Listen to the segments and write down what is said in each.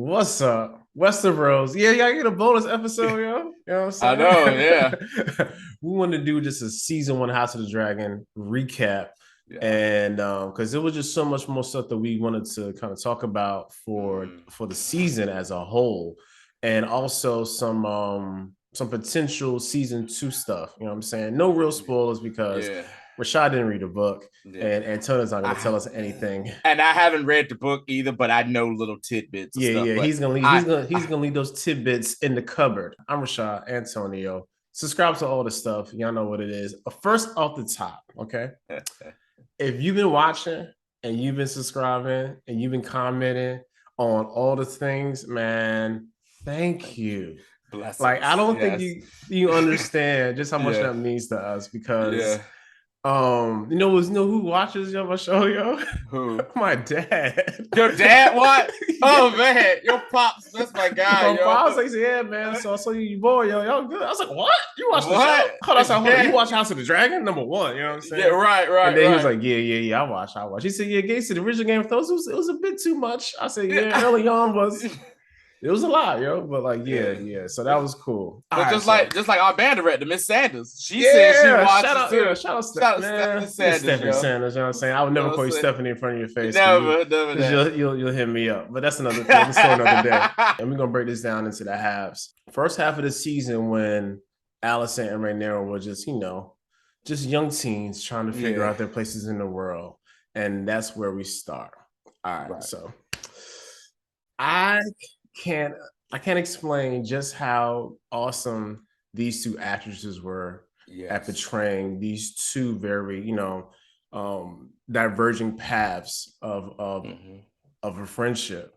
What's up? Westerbros. Yeah, y'all get a bonus episode, yo. You know what I'm I saying? know, yeah. We wanted to do just a season one House of the Dragon recap. Yeah. And because there was just so much more stuff that we wanted to kind of talk about Mm. for the season as a whole. And also some potential season two stuff. You know what I'm saying? No real spoilers because Yeah. Rashad didn't read the book Yeah. and Antonio's not gonna I tell us anything. and I haven't read the book either, but I know little tidbits of Yeah, stuff. yeah. But He's gonna leave. He's I gonna leave those tidbits in the cupboard. I'm Rashad Antonio. Subscribe to all the stuff. Y'all know what it is. First off the top, okay. If you've been watching and you've been subscribing and you've been commenting on all the things, man, thank thank you. you. Like I Blessings. don't think Yes. you understand just how much Yeah. that means to us because Yeah. you know who watches your show, yo? Who? My dad. Your dad what? Yeah. Oh man, your pops, that's my guy, My yo. father says, "Yeah, man. So I saw you, boy, yo, y'all good." I was like, "What? You watch the show? What? Hold on. You Yeah. watch House of the Dragon, number one. You know what I'm Yeah, saying?" right, And right, then he was right. like, "Yeah. I watch." He said, "Yeah, Gacy, the original Game of Thrones, it was a bit too much." I said, "Yeah, Yeah. early on was it was a lot, yo, but like, Yeah. yeah. So that was cool. All But right, so just like our band director, Miss Sanders, she said she yeah, watches too. shout out, Shout out Stephanie man. It's Sanders, Stephanie yo. Sanders. You know what I'm saying? I would You never know what call I'm you saying? Stephanie in front of your face Never, never because that. you'll hit me up. But that's another story another day. And we're gonna break this down into the halves. First half of the season when Allison and Rhaenyra were just just young teens trying to figure Yeah, out their places in the world, and that's where we start. All right, right. so I can't I can't explain just how awesome these two actresses were at Yes. portraying these two very, diverging paths Hmm. of a friendship.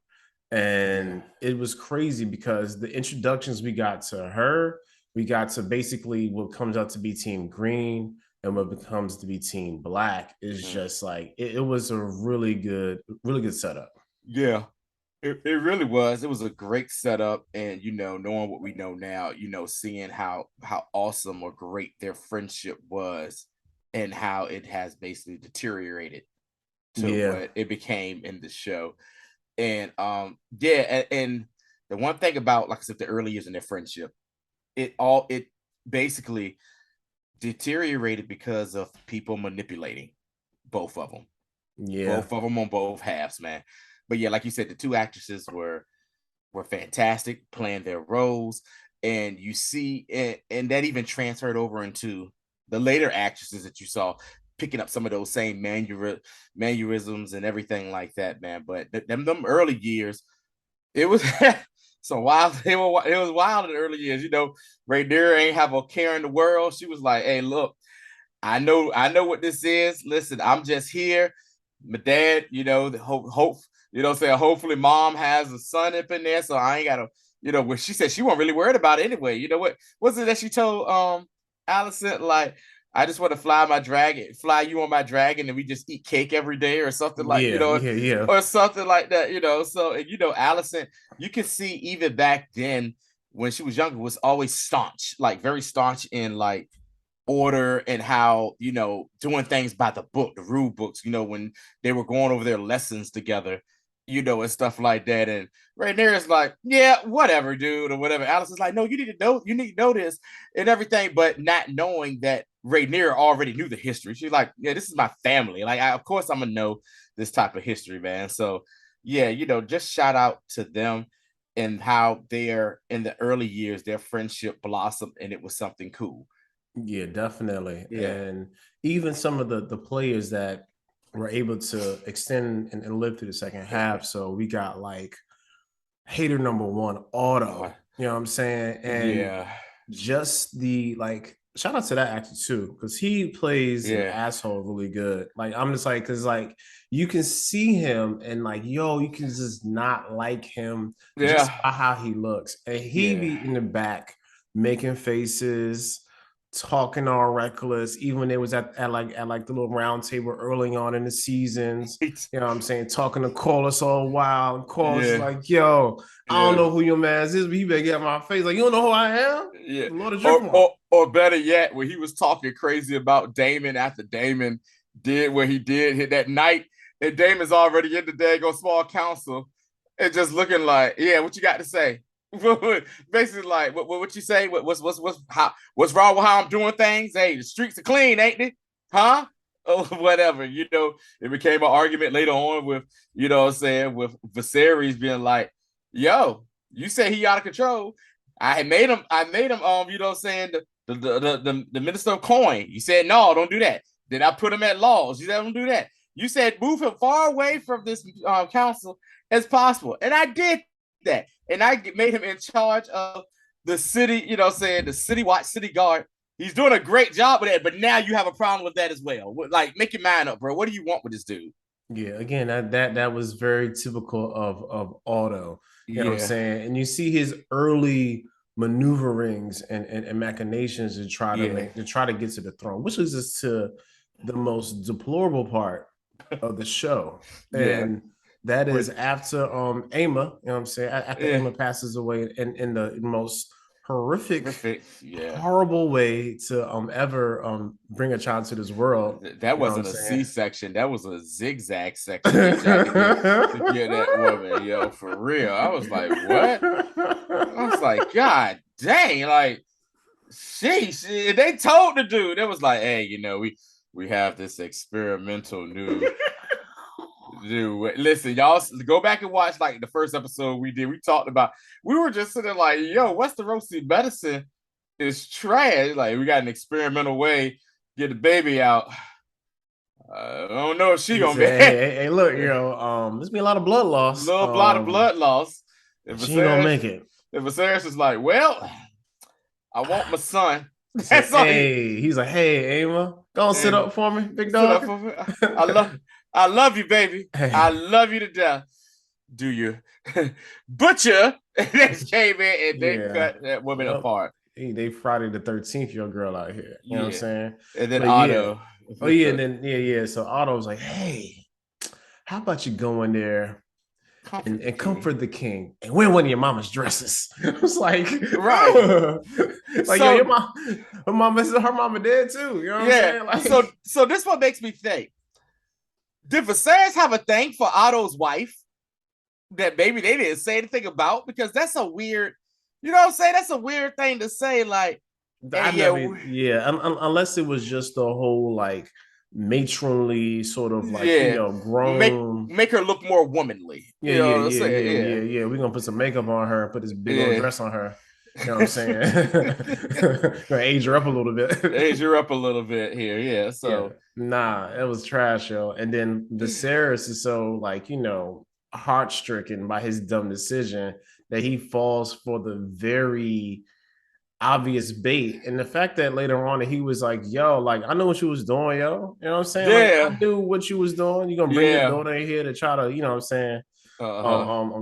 Yeah. And it was crazy because the introductions we got to her, we got to basically what comes out to be Team Green and what becomes to be Team Black is Mm. just like it was a really good setup. Yeah. It really was. It was a great setup, and knowing what we know now, seeing how awesome or great their friendship was, and how it has basically deteriorated to Yeah. what it became in the show. And yeah, and the one thing about, like I said, the early years in their friendship, it basically deteriorated because of people manipulating both of them, Yeah. on both halves, man. But yeah, like you said, the two actresses were fantastic playing their roles, and you see, and that even transferred over into the later actresses that you saw picking up some of those same mannerisms and everything like that, man. But them early years, it was so wild. It was wild in the early years. Rhaenyra ain't have a care in the world. She was like, "Hey, look, I know what this is. Listen, I'm just here. My dad, the hope, what I'm saying, hopefully mom has a son up in there, so I ain't gotta, what she said she wasn't really worried about it anyway. You know what was it that she told Allison, like, I just want to fly you on my dragon, and we just eat cake every day or something like, Yeah. or something like that. So, and Allison, you can see even back then when she was younger was always staunch, like very staunch in like order, and how doing things by the book, the rule books, when they were going over their lessons together, and stuff like that. And right there is like, yeah, whatever, dude, or whatever. Alice is like, no, you need to know this and everything, but not knowing that Rhaenyra already knew the history. She's like, yeah, this is my family, like, of course I'm gonna know this type of history, man. So yeah, just shout out to them and how they're in the early years, their friendship blossomed, and it was something cool. Yeah, definitely. Yeah. And even some of the players that were able to extend and live through the second half. So we got like hater number one, Uh, Auto. You know what I'm saying? And yeah. just the like shout out to that actor too, because he plays an Yeah. asshole really good. Like I'm just like, cause like you can see him and like, yo, you can just not like him just Yeah. by how he looks. And he Yeah. be in the back making faces, talking all reckless, even when they was at like the little round table early on in the seasons. You know what I'm saying? Talking to Corliss all wild. And Corliss is Yeah. like, yo, I don't Yeah. know who your man is, but you better get out my face. Like, you don't know who I am? Yeah. The Lord of Or, Driftmark. or or better yet, when he was talking crazy about Damon after Damon did what he did hit that night, and Damon's already in the daggone small council. and just looking like, yeah, what you got to say? Basically, like, what you say? What's wrong with how I'm doing things? Hey, the streets are clean, ain't they? Huh? Or whatever. It became an argument later on with, what I'm saying, with Viserys being like, yo, you say he out of control. I made him, you know what I'm saying, the minister of coin. You said, no, don't do that. Then I put him at laws. You said, don't do that. You said, move him far away from this council as possible. And I did that. And I made him in charge of the city, you know what I'm saying, the city watch, city guard. He's doing a great job with that, but now you have a problem with that as well. Like, make your mind up, bro. What do you want with this dude? Yeah, again, that was very typical of Otto. You know what I'm saying? And you see his early maneuverings and machinations to try to get to the throne, which leads us to the most deplorable part of the show. And that is after Aemma, you know what I'm saying? After Aemma passes away in the most horrific, horrible way to ever bring a child to this world. That wasn't a C-section. That was a zigzag section. To get that woman, yo, for real. I was like, what? I was like, God dang, like, sheesh. They told the dude, it was like, hey, we have this experimental new. Dude, listen, y'all go back and watch like the first episode we did. We talked about, we were just sitting like, yo, Westerbros medicine is trash. Like, we got an experimental way get the baby out. I don't know if she gonna be. Hey, look, there's been a lot of blood loss. A lot of blood loss. If she ain't gonna make it. If Viserys is like, well, I want my son. He's like, hey, Aemma, go and sit up for me, big dog. I love you, baby. Hey. I love you to death. Do you? Butcher they came in and they cut that woman apart. They Friday the 13th, your girl out here. You know what I'm saying? And then Otto. And then so Otto was like, hey, how about you go in there and comfort the king and wear one of your mama's dresses? I was like, right. Like, so, your mom, her mama dead too. You know what I'm saying? Like, so this one makes me think. Did Viserys have a thing for Otto's wife that maybe they didn't say anything about? Because that's a weird, you know what I'm saying? That's a weird thing to say. Like, unless it was just the whole like matronly sort of like grown, make her look more womanly. Yeah. We're gonna put some makeup on her, put this big old dress on her. You know what I'm saying? Gonna age her up a little bit. Age her up a little bit here, yeah. So nah, it was trash, yo. And then Viserys is so like, heart-stricken by his dumb decision that he falls for the very obvious bait. And the fact that later on he was like, yo, like, I know what you was doing, yo. You know what I'm saying? Yeah. Like, I knew what you was doing. You're gonna bring your daughter in here to try to, you know what I'm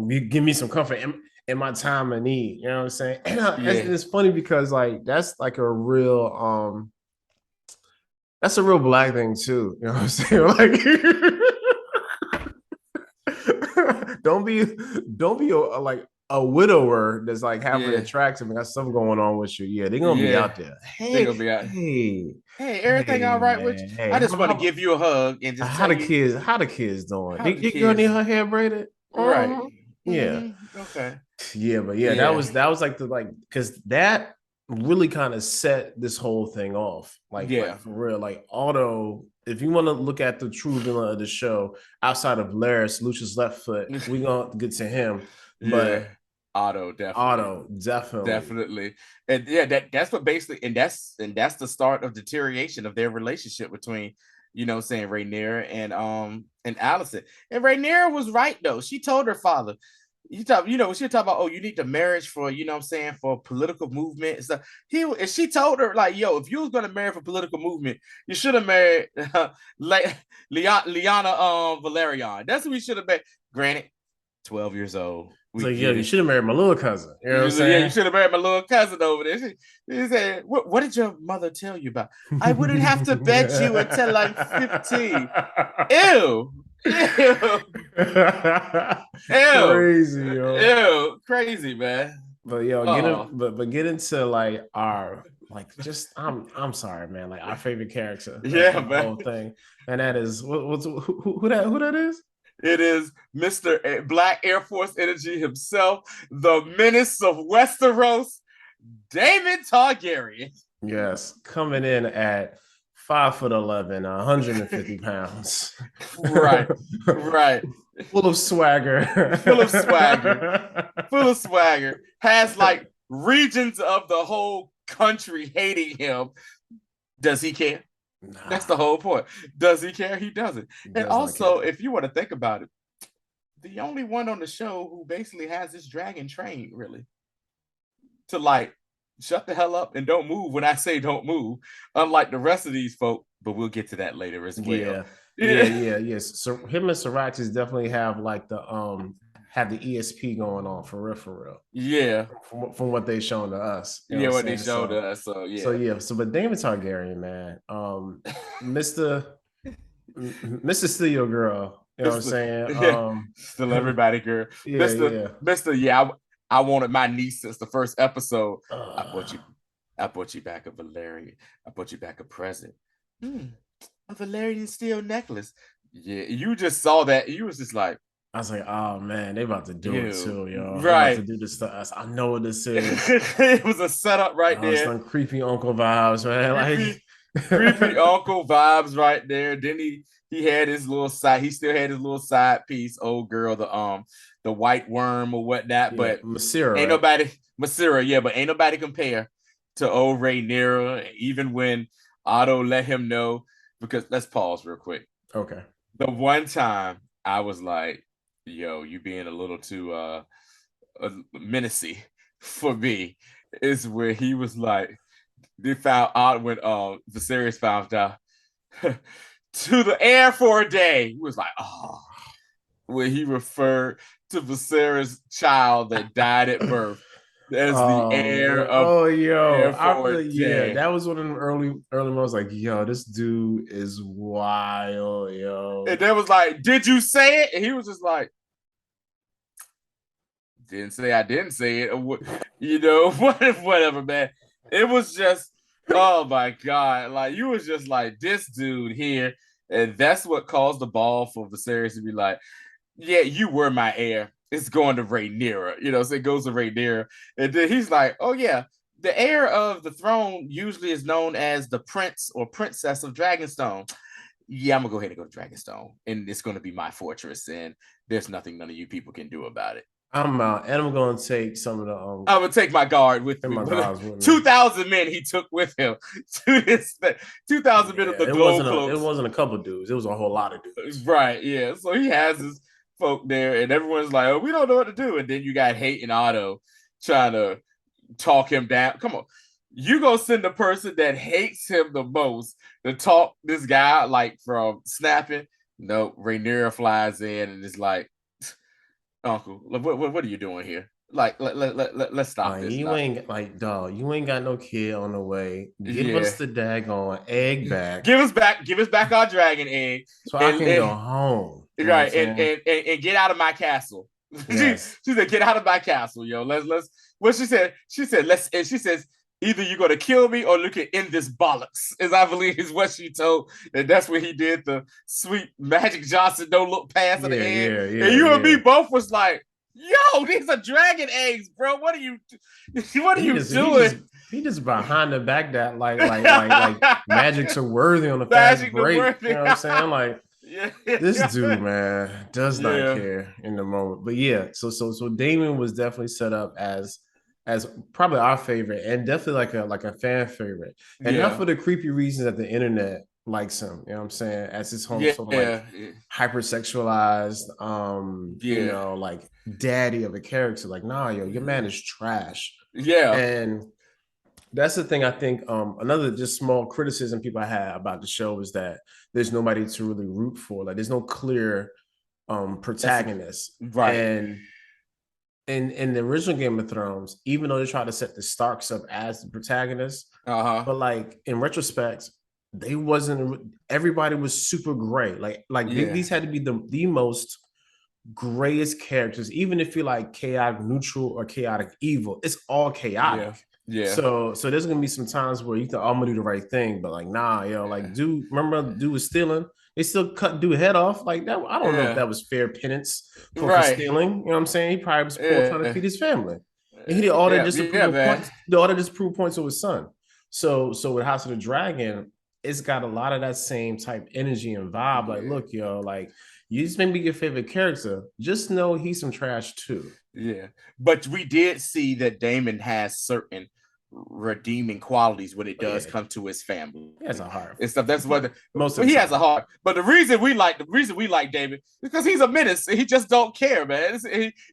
saying? Give me some comfort in my time of need. You know what I'm saying? And it's funny because like that's like a real that's a real black thing too. You know what I'm saying? Like don't be a widower that's like having attractive and got something going on with you. Yeah, they're gonna be out there. They're gonna be out. Hey, everything all right with you? Hey, I just want to give you a hug and just how the kids doing? Your girl need her hair braided? Right. Yeah. Okay. Yeah, but that was like because that really kind of set this whole thing off. Like for real. Like Otto, if you want to look at the true villain of the show outside of Larys, Lucius Leftfoot, we're gonna get to him. But Otto, definitely. And that's what basically, and that's the start of deterioration of their relationship between, Rhaenyra and Alicent. And Rhaenyra was right though. She told her father, she talk about, you need the marriage for, for political movement and stuff. She told her, like, yo, if you was gonna marry for political movement, you should have married Lyanna Valerian. That's what we should have married. Granted, 12 years old. You should have married my little cousin. You know what I'm saying? Yeah, you should have married my little cousin over there. She said, what did your mother tell you about? I wouldn't have to bed you until I'm 15. Ew. Crazy, yo. Ew, crazy, man. But get into like our I'm sorry, man. Like our favorite character, man. The whole thing, and that is who that is. It is Mr. Black Air Force Energy himself, the menace of Westeros, Daemon Targaryen. Yes, coming in at 5'11", 150 pounds. Right, right. Full of swagger. Full of swagger. Full of swagger. Has like regions of the whole country hating him. Does he care? Nah, That's the whole point. Does he care? He doesn't. he And does not also, care. if you want to think about it, the only one on the show who basically has this dragon trained, really, to like shut the hell up and don't move when I say don't move, unlike the rest of these folk. But we'll get to that later as well. Yes. So him and Siraxis definitely have like the have the ESP going on for real. Yeah. From what they shown to us. You know what they showed us. So yeah. But Daemon Targaryen, man, Mr. Steal Girl. You know what I'm saying? Still everybody, girl. Mr. Yeah, I wanted my niece since the first episode. I brought you back a Valerian. I brought you back a present. A Valerian steel necklace. Yeah, you just saw that. You was just like, I was like, oh man, they about to do it too, yo. Right. They about to do this to us. I know what this is. It was a setup right there. Some creepy uncle vibes, man. Creepy uncle vibes right there. Then he had his little side. He still had his little side piece. Old girl, the white worm or whatnot. But Masira, ain't nobody Masira, yeah. But ain't nobody compare to old Rhaenyra. Even when Otto let him know, because let's pause real quick. Okay. The one time I was like, "Yo, you being a little too menacey for me," is where he was like, they found out when Viserys found out to the air for a day. He was like, oh, when he referred to Viserys' child that died at birth as the heir of air for a day. That was one of them early moments. Like, yo, this dude is wild, yo. And they was like, did you say it? And he was just like, didn't say I didn't say it. You know, whatever, man. It was just, oh my God. Like, you was just like, this dude here. And that's what caused the ball for Viserys to be like, yeah, you were my heir. It's going to Rhaenyra. You know, so it goes to Rhaenyra. And then he's like, oh yeah, the heir of the throne usually is known as the prince or princess of Dragonstone. Yeah, I'm going to go ahead and go to Dragonstone. And it's going to be my fortress. And there's nothing none of you people can do about it. I'm out, and I'm gonna take some of the. I'm gonna take my guard with me. 2,000 men he took with him to this. 2,000 men of the gold cloaks. It wasn't a couple dudes. It was a whole lot of dudes. Right? Yeah. So he has his folk there, and everyone's like, "Oh, we don't know what to do." And then you got Hate and Otto trying to talk him down. Come on, you go send the person that hates him the most to talk this guy like from snapping. No, Rhaenyra flies in and is like, Uncle, what are you doing here? Like, let's stop this. You ain't like, dog. You ain't got no kid on the way. Give us the daggone egg back. Give us back our dragon egg, so I can go home. Right, and get out of my castle. Yes. She said, "Get out of my castle, yo." Let's. What she said? She said, "Let's." And she says, either you're gonna kill me or look at end this bollocks, as I believe is what she told. And that's when he did the sweet Magic Johnson don't look past at the end. And you and me both was like, yo, these are dragon eggs, bro. What are you doing? He just behind the back that like Magic's a worthy on the fast break. You know what I'm saying? Like, this dude, man, does not care in the moment. But yeah, so Daemon was definitely set up as probably our favorite, and definitely like a fan favorite, and not for the creepy reasons that the internet likes him. You know what I'm saying? As his home, hypersexualized, you know, like daddy of a character. Like, nah, yo, your man is trash. Yeah, and that's the thing. I think another just small criticism people have about the show is that there's nobody to really root for. Like, there's no clear protagonist, right? And in the original Game of Thrones, even though they tried to set the Starks up as the protagonists, but like in retrospect, they wasn't. Everybody was super gray. These had to be the most grayest characters. Even if you're like chaotic neutral or chaotic evil, it's all chaotic. Yeah. So there's gonna be some times where you think, oh, I'm gonna do the right thing, but like, nah, yo, like, dude was stealing. They still cut dude head off like that. I don't know if Yeah. that was fair penance for Right. stealing. You know what I'm saying? He probably was poor trying to Yeah. feed his family, and he did all that Yeah. just to Yeah, prove man. points. Did all that just to prove points to his son. So with House of the Dragon, it's got a lot of that same type energy and vibe. Like, Yeah. look, yo, like you just made me your favorite character. Just know he's some trash too. Yeah. But we did see that Damon has certain redeeming qualities when it But does yeah, come to his family he has a heart. and stuff. That's what Most well, of he the has a time. heart. But the reason we like David is because he's a menace. He just don't care, man.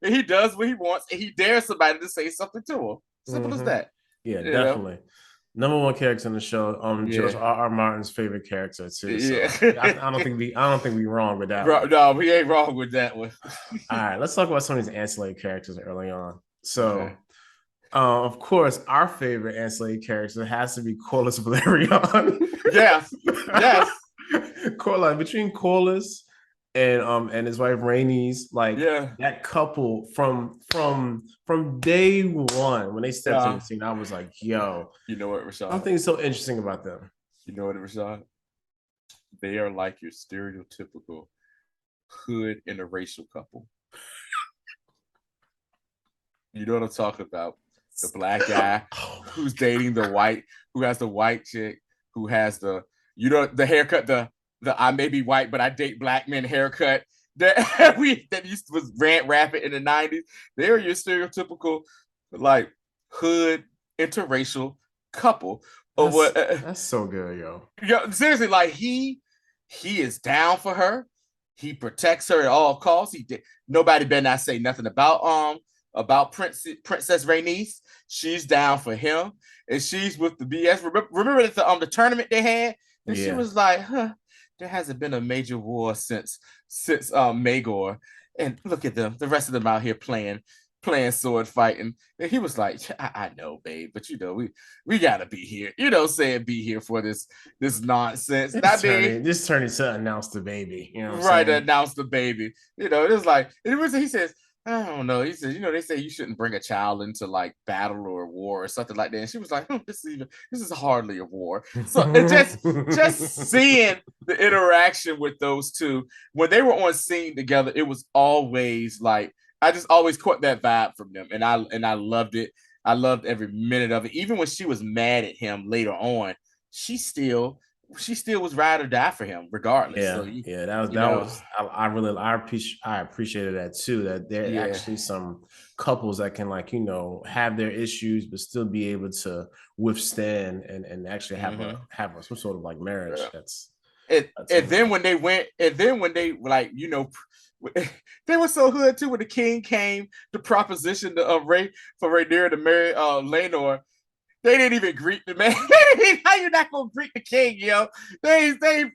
He does what he wants, and he dares somebody to say something to him. Simple as that. Yeah, You know? definitely. Number one character in the show. George Yeah. R. R. Martin's favorite character too. So Yeah. I don't think we wrong with that one. No, he ain't wrong with that one. All right, let's talk about some of these ancillary characters early on. So, Okay. of course, our favorite ancillary character has to be Corlys Velaryon. Yes. Yes. Corlys, between Corlys and his wife Rhaenys, like Yeah. that couple from day one when they stepped in the scene, I was like, yo, you know what, Rashad? something so interesting about them. You know what, Rashad? They are like your stereotypical hood interracial couple. You know what I'm talking about? The black guy who's dating the white, who has the white chick, who has the, you know, the haircut, the I may be white, but I date black men haircut that was rampant in the 90s. They're your stereotypical like hood interracial couple. That's so good, yo. Yo, seriously, like he is down for her. He protects her at all costs. Nobody better not say nothing about Princess Rhaenys. She's down for him, and she's with the BS. Remember the tournament they had, and she was like, "Huh, there hasn't been a major war since Maegor." And look at them, the rest of them out here playing sword fighting. And he was like, I know, babe, but you know, we gotta be here. You know, saying be here for this nonsense. This turning to announce the baby. You know what I'm right, saying? announce the baby. You know, it was like, he says, I don't know. He says, you know, they say you shouldn't bring a child into like battle or war or something like that. And she was like, this is hardly a war. So just seeing the interaction with those two when they were on scene together, it was always like, I just always caught that vibe from them, and I loved it. I loved every minute of it. Even when she was mad at him later on, she still was ride or die for him, regardless. Yeah, that was I appreciated that too. That there are actually some couples that can like have their issues but still be able to withstand and actually have some sort of like marriage. Then when they like they were so hood too when the king came to proposition to Rhaenyra to marry Laenor. They didn't even greet the man. How you not gonna greet the king, yo? They say,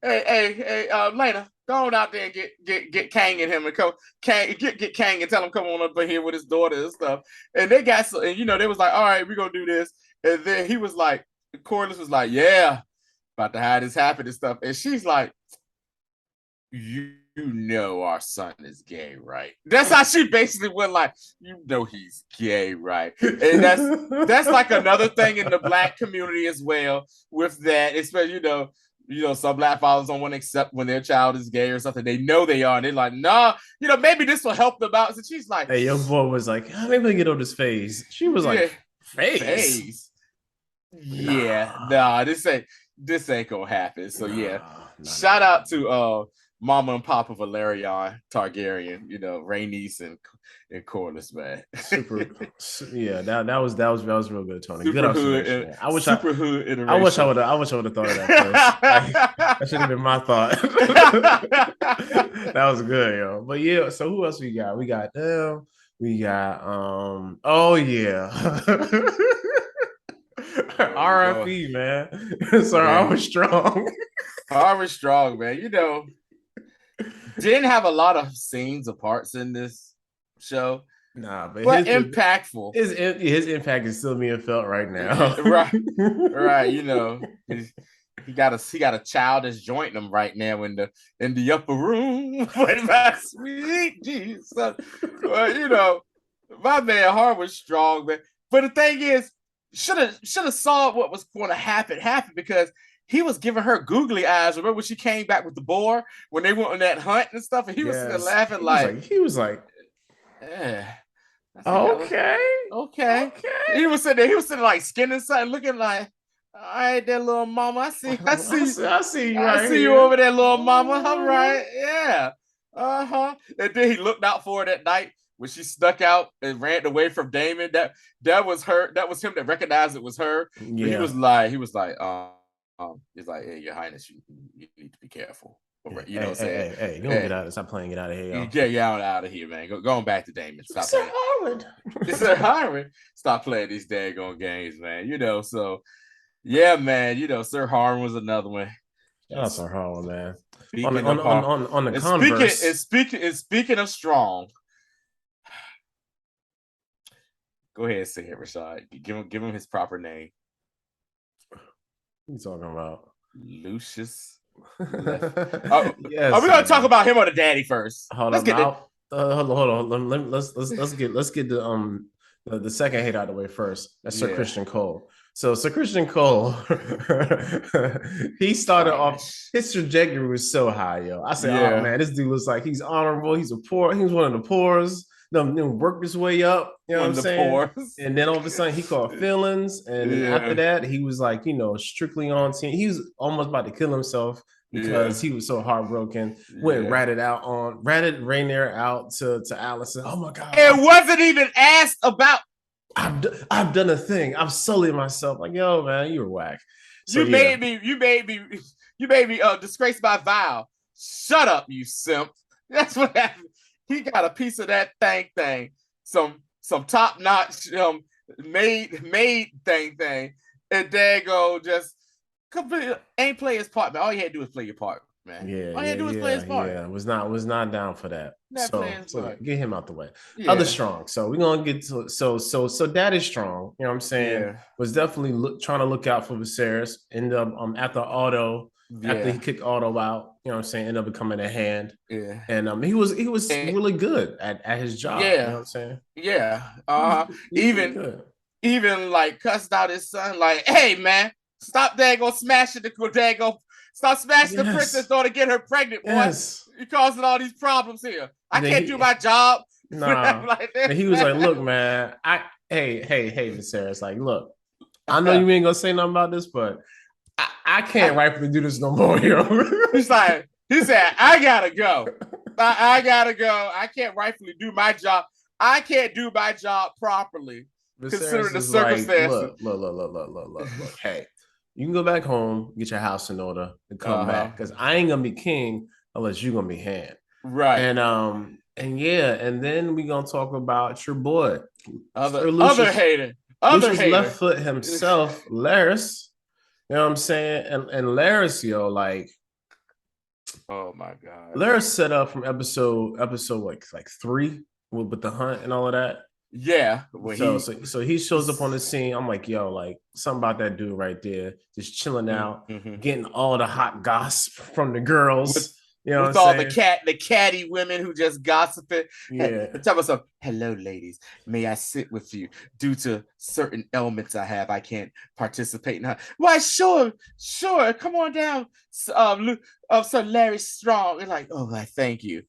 hey, Laena, go on out there and get Kang and him and get Kang and tell him come on up here with his daughter and stuff. And they got so, and they was like, all right, we're gonna do this. And then he was like, Corlys was like, yeah, about to have this happen and stuff. And she's like, you know our son is gay, right? That's how she basically went like, he's gay, right? And that's like another thing in the black community as well with that, especially, some black fathers don't want to accept when their child is gay or something. They know they are, and they're like, nah, maybe this will help them out. So she's like, hey, your boy was like, maybe we get on this phase. She was like, phase? Nah, this ain't gonna happen. So shout out to Mama and Papa Valerian Targaryen, Rhaenys and Corlys, man. That was real good, Tony. Super good observation. I wish I would have thought of that first. That should have been my thought. That was good, yo. But yeah, so who else we got? We got RIP, man. Sorry, I was strong. Harvard Strong, man. Didn't have a lot of scenes or parts in this show. Nah, but impactful. His impact is still being felt right now. right. He got a child that's jointing him right now in the upper room with my sweet Jesus. Well, my man Harvard Strong, man. But the thing is, should have saw what was going to happen because he was giving her googly eyes. Remember when she came back with the boar when they went on that hunt and stuff, and he was sitting there laughing he was like, yeah. I said, okay, okay. He was sitting there, like skinning something, looking like, all right, there, little mama. I see you right see here. you over there, little mama. All right, yeah. And then he looked out for her that night when she snuck out and ran away from Damon. That was her. That was him that recognized it was her. Yeah. But he was like, he's like, hey, Your Highness, you need to be careful. Right. You know what I'm saying? Hey, you don't get out. Stop playing. Get out of here, yo. Get out of here, man. Going back to Damon. Stop playing. It's Sir Harwin. Stop playing these daggone games, man. You know, so yeah, man. You know, Sir Harwin was another one. Shout out Sir Harwin, man. On the converse. Speaking of strong. Go ahead and say it, Rashad. Give him his proper name. What are you talking about? Lucius. Yes, are we gonna talk about him or the daddy first? Hold on. Let's get the second hate out of the way first. That's Sir Christian Cole. So Sir Christian Cole, he started off, his trajectory was so high, yo. I said, oh man, this dude looks like he's honorable. He's one of the poorest. Worked his way up, you know what I'm saying? And then all of a sudden he caught feelings. And after that, he was like, strictly on team. He was almost about to kill himself because he was so heartbroken. Ratted Rainier out to Allison. Oh my God. It wasn't even asked about. I've done a thing. I've sullied myself. Like, yo, man, you were whack. So, you made me disgrace my vow. Shut up, you simp. That's what happened. He got a piece of that thing, some top notch made thing, and Dago just completely ain't play his part, man. All you had to do was play your part, man. All you had to do was play his part. Yeah, was not down for that. So get him out the way. Other strong. So we're gonna get to so Dad is strong. You know what I'm saying? Yeah. Was definitely trying to look out for Viserys. Ended up after Otto. Yeah. After he kicked Otto out, you know what I'm saying, ended up becoming a hand. Yeah. And he was really good at his job. Yeah. You know what I'm saying? Yeah. Even like cussed out his son, like, hey man, stop smashing stop smashing the princess daughter, get her pregnant, boy. Yes. You're causing all these problems here. I can't do my job. Nah. Like and he was like, look, man, hey, Viserys, like, look, I know you ain't gonna say nothing about this, but I can't rightfully do this no more, yo. He said, I gotta go. I gotta go. I can't rightfully do my job. I can't do my job properly, considering the circumstances. Like, look. Hey, you can go back home, get your house in order, and come back. Because I ain't gonna be king unless you're gonna be hand. Right. And then we're gonna talk about your boy. Other hater. Leftfoot himself, Larys. You know what I'm saying? And Larys, yo, like, oh my God. Larys set up from episode like 3 with the hunt and all of that. Yeah. So he shows up on the scene. I'm like, yo, like something about that dude right there, just chilling out, getting all the hot gossip from the girls. You know, with all the catty women who just gossiping. Yeah. Tell us, hello, ladies. May I sit with you? Due to certain ailments I have, I can't participate in her. Why, sure. Come on down, Sir Larry Strong. And like, oh, I thank you.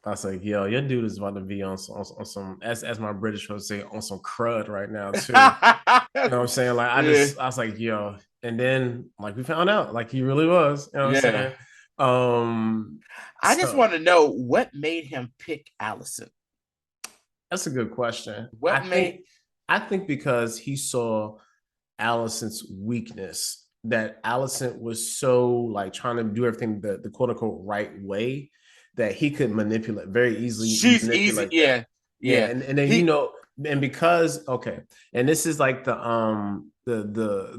I was like, yo, your dude is about to be on some, as my British would say, on some crud right now too. You know what I'm saying? Like, I was like, yo, and then like we found out, like he really was. You know what I'm saying? I just want to know what made him pick Allison. That's a good question. I think because he saw Allison's weakness, that Allison was so like trying to do everything the quote unquote right way that he could manipulate very easily. She's easy, yeah. And then and because and this is like the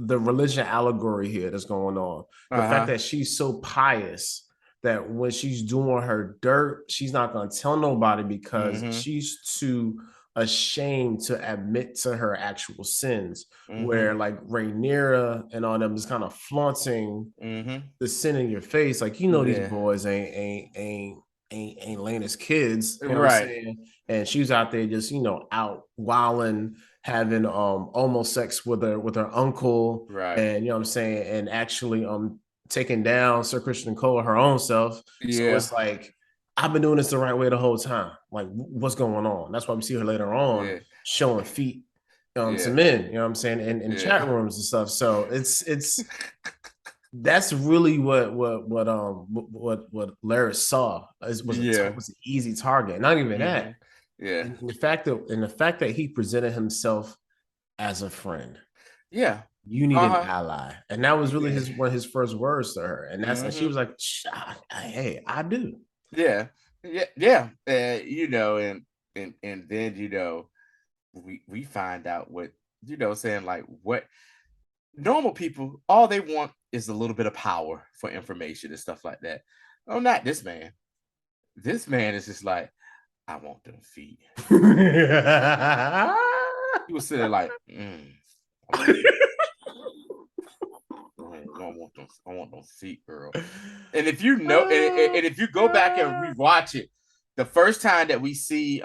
religion allegory here that's going on. The fact that she's so pious that when she's doing her dirt, she's not going to tell nobody because she's too ashamed to admit to her actual sins. Where like Rhaenyra and all them is kind of flaunting the sin in your face, like these boys ain't laying as kids, you know what I'm saying? and she was out there just out wilding, having almost sex with her uncle, Right. and what I'm saying, and actually taking down Sir Christian Cole her own self. So Yeah. it's like, I've been doing this the right way the whole time. Like, what's going on? That's why we see her later on Yeah. showing feet to Yeah. men, what I'm saying, in chat Yeah. rooms and stuff. So it's that's really what Larry saw was Yeah. an easy target. Not even that. Yeah. And the fact that he presented himself as a friend. Yeah. You need an ally, and that was really Yeah. one of his first words to her. And that's like, she was like, "Hey, I do." Yeah. Yeah. Yeah. And then we find out what saying, like, what normal people, all they want is a little bit of power for information and stuff like that. Oh, not this man. This man is just like, I want them feet. He was sitting like, I want those feet, girl. And if you know, and if you go back and rewatch it, the first time that we see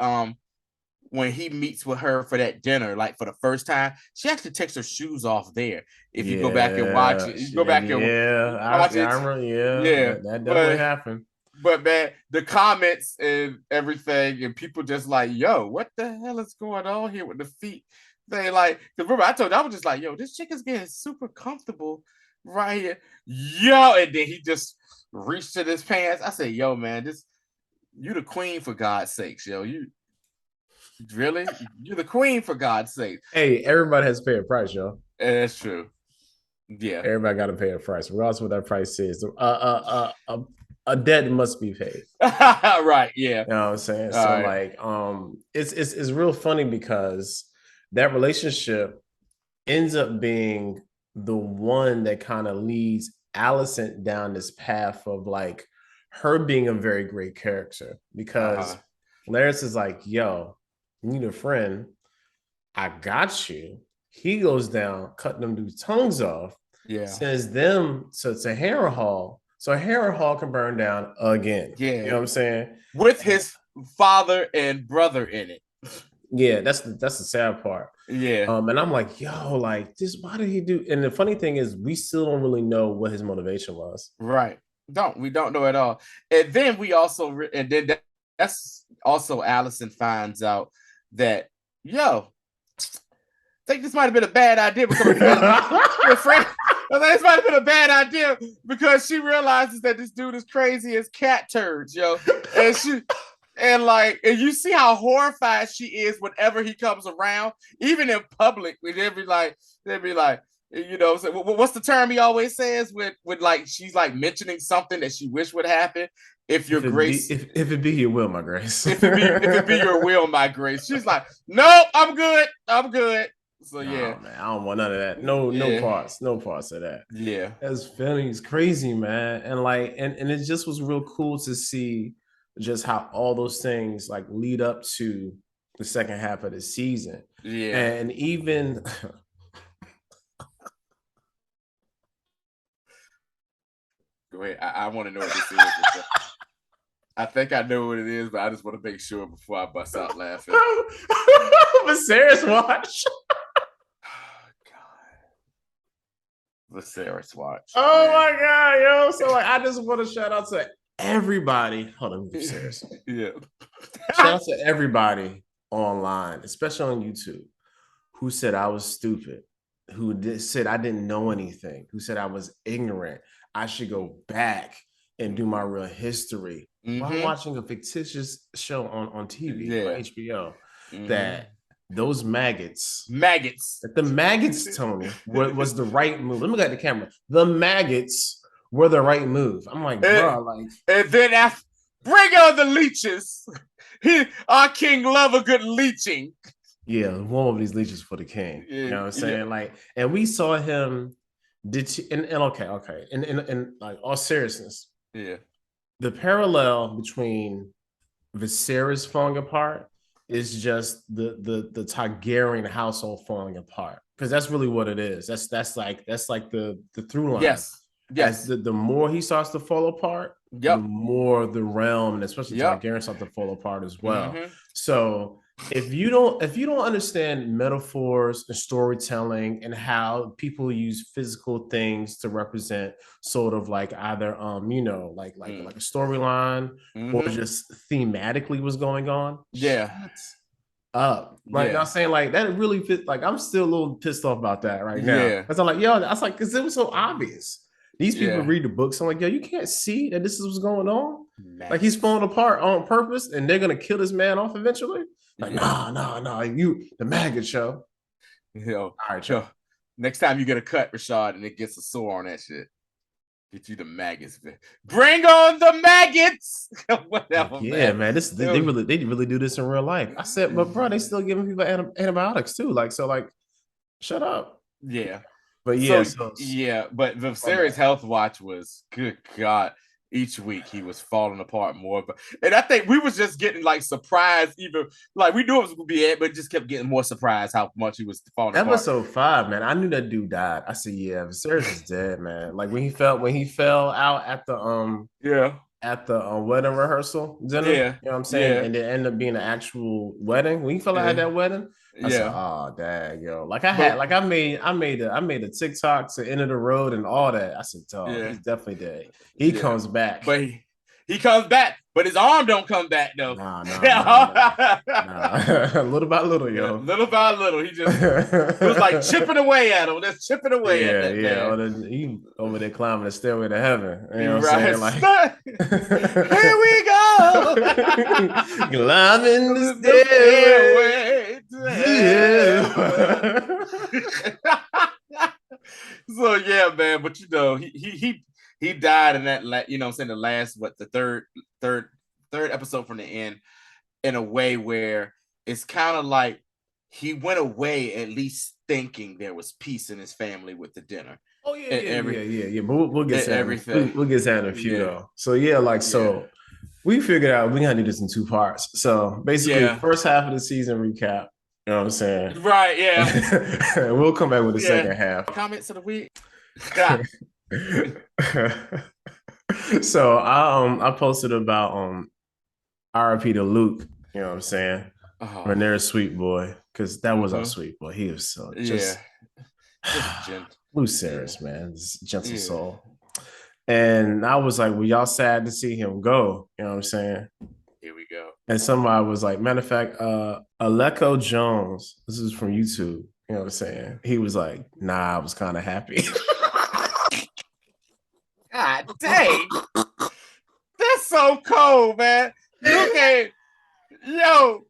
when he meets with her for that dinner, like for the first time, she actually takes her shoes off there. If you go back and watch it, you go back and watch it. I remember. Yeah, That definitely happened. But man, the comments and everything, and people just like, yo, what the hell is going on here with the feet? They like, because remember, I told you, I was just like, yo, this chick is getting super comfortable right here. Yo, and then he just reached to his pants. I said, yo, man, you the queen, for God's sakes, yo. You really? You're the queen, for God's sake. Hey, everybody has to pay a price, yo. That's true. Yeah. Everybody got to pay a price, regardless of what that price is. A debt must be paid. Right. Yeah. You know what I'm saying? So right. Like, it's real funny because that relationship ends up being the one that kind of leads Allison down this path of like her being a very great character, because Larys is like, yo, you need a friend. I got you. He goes down, cutting them dudes' tongues off. Yeah. Sends them to Harrenhal, so Harrenhal can burn down again. Yeah. You know what I'm saying? With his father and brother in it. Yeah, that's the sad part. Yeah. And I'm like, yo, like this, why did he do? And the funny thing is, we still don't really know what his motivation was. Right. We don't know at all. And then that's also Allison finds out that, yo, I think this might have been a bad idea becoming friend. This might have been a bad idea, because she realizes that this dude is crazy as cat turds, yo. And you see how horrified she is whenever he comes around, even in public. They'd be like, so what's the term he always says with like, she's like mentioning something that she wish would happen. If your grace, if it be your will, my grace. if it be your will, my grace. She's like, nope, I'm good. So yeah, man, I don't want none of that. No parts of that. Yeah, that's funny. It's crazy, man. And like, and it just was real cool to see just how all those things like lead up to the second half of the season. Yeah, and even. Go ahead. I want to know what this is. I think I know what it is, but I just want to make sure before I bust out laughing. Viserys watch. Viserys watch. Oh my god, yo! So like, I just want to shout out to everybody. Hold on, Viserys. Yeah. Shout out to everybody online, especially on YouTube, who said I was stupid, who said I didn't know anything, who said I was ignorant. I should go back and do my real history while watching a fictitious show on TV on HBO. That those maggots, the maggots, Tony, was the right move. Let me look at the camera. The maggots were the right move. I'm like, bro, like, and then after, bring on the leeches. Our king love a good leeching. Yeah, one of these leeches for the king. You know what I'm saying? Yeah. Like, and we saw him. Okay, and like, all seriousness, yeah, the parallel between Viserys falling apart is just the Targaryen household falling apart, because that's really what it is. That's like the through line. Yes. as Yes. the more he starts to fall apart, the Yep. more the realm and especially Yep. Targaryen start to fall apart as well. Mm-hmm. So if you don't understand metaphors and storytelling and how people use physical things to represent sort of like either like a storyline or Mm-hmm. just thematically what's going on, Yeah. shut up. Like Yeah. I'm saying, like that really fit. Like I'm still a little pissed off about that right now. Yeah. Cause I'm like, yo, I was like, cause it was so obvious. These people Yeah. read the books. I'm like, yo, you can't see that this is what's going on. Like he's Maggots. falling apart on purpose, and they're gonna kill this man off eventually. Like, Yeah. nah, you the maggot show. Yo, All right, yo. y'all. Next time you get a cut, Rashad, and it gets a sore on that shit, get you the maggots. Bring on the maggots. Whatever, Yeah, man. man. This they really do this in real life. I said, but bro, they still giving people antibiotics too. Like, so like, shut up. Yeah. But yeah, So so yeah, but the my Serious bad. Health Watch was good God. Each week he was falling apart more, and I think we was just getting like surprised, even like we knew it was gonna be it, but just kept getting more surprised how much he was falling apart. Episode 5, man. I knew that dude died. I said, yeah, Viserys is dead, man. Like when he fell out Yeah, at the wedding rehearsal dinner, you yeah, know what I'm saying? yeah, And it ended up being an actual wedding. When he fell out at yeah, that wedding, I said, yeah. oh dang, yo. Like I had But like I made a TikTok to end of the road and all that. I said, dog, yeah, he's definitely dead. He yeah, comes back. but he comes back, but his arm don't come back though. Nah, nah, nah, nah. Yeah, Nah. Little by little, yo. little by little, it was like chipping away at him, just chipping away at Yeah, that yeah. man. Oh, he over there climbing the stairway to heaven. You know what I'm Right. saying? Like Here we go. climbing the The stairway. stairway Yeah. to heaven. So yeah, man. But he died in that I'm saying the last the third episode from the end in a way where it's kind of like he went away at least thinking there was peace in his family with the dinner. Oh yeah, And yeah, yeah, yeah, yeah. But we'll get to that. everything. We'll get to that in a few Yeah. though. So yeah, like Yeah. so we figured out we gotta do this in two parts. So basically, Yeah. first half of the season recap. You know what I'm saying? Right. Yeah. We'll come back with the Yeah. second half. Comments of the week. Yeah. So I posted about RIP to Luke, you know what I'm saying? Rhaenyra's sweet boy, because that was our sweet boy. He was so just Lucerys, man, this gentle soul. And I was like, well, y'all sad to see him go, you know what I'm saying? Here we go. And somebody was like, matter of fact, Aleko Jones, this is from YouTube, you know what I'm saying? He was like, nah, I was kind of happy. God dang. That's so cold, man. Look at yo,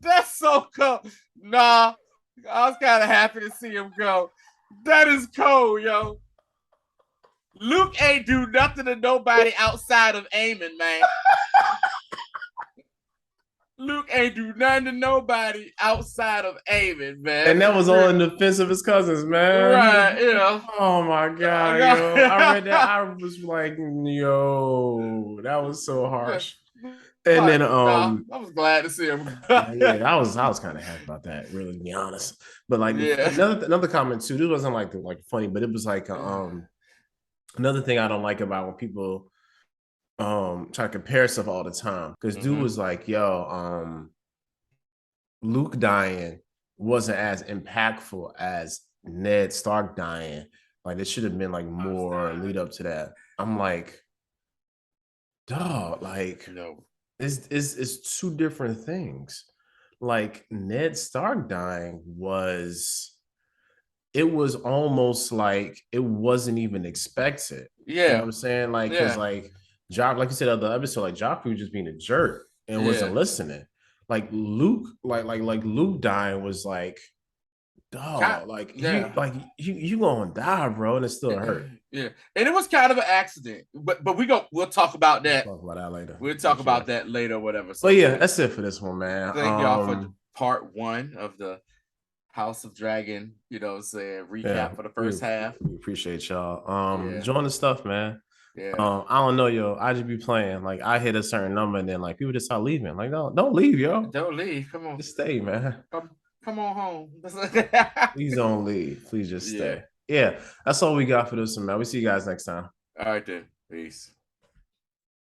that's so cold. Nah, I was kind of happy to see him go. That is cold, yo. Luke ain't do nothing to nobody outside of Aemon, man. Luke ain't do nothing to nobody outside of Aemon, man. And that was all in defense of his cousins, man. Right, yeah. Oh my God, yo. I read that. I was like, yo, that was so harsh. And then I was glad to see him. yeah, I was kind of happy about that, really, to be honest. But like another comment too, this wasn't like funny, but it was like another thing I don't like about when people try to compare stuff all the time. Because dude was like, yo, Luke dying wasn't as impactful as Ned Stark dying. Like it should have been like more lead up to that. I'm like, dog, like no. It's two different things. Like Ned Stark dying was almost like it wasn't even expected. Yeah. You know what I'm saying? Like, because like Jock, like you said other episode, like Joffrey was just being a jerk and wasn't listening. Like Luke, like Luke dying was like, dog, you gonna die, bro, and it still hurt. Yeah, and it was kind of an accident, but we'll talk about that. We'll talk about that later. We'll talk about that later, whatever. So yeah, that's it for this one, man. Thank y'all for part 1 of the House of Dragon, recap for the first half. We appreciate y'all. Join the stuff, man. Yeah. I don't know, yo. I just be playing. Like I hit a certain number and then like people just start leaving. Like, no, don't leave, yo. Don't leave. Come on. Just stay, man. Come on home. Please don't leave. Please just stay. Yeah, that's all we got for this one, man. We see you guys next time. All right then. Peace.